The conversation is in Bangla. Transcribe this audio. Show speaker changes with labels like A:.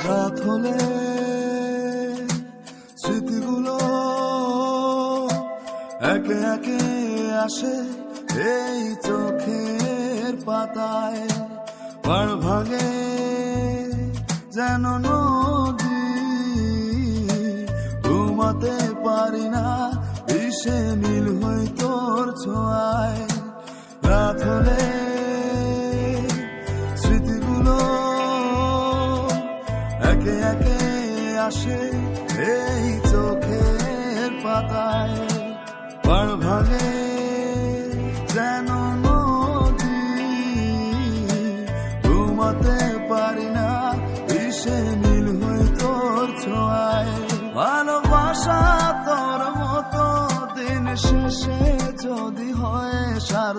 A: রাত হলে স্মৃতিগুলো একে একে আসে এই চোখের পাতায়, পাড় ভাঙে যেন নদী, ঘুমাতে পারি না বিষে নীল হই তোর ছোঁয়ায়। রাত হলে স্মৃতিগুলো একে একে আসে এই চোখের পাতায়, পাড় ভাঙে যেন নদী, ঘুমাতে পারি না বিষে নীল হই তোর ছোঁয়ায়। ভালোবাসা তোর মতো দিন শেষে যদি হয় সার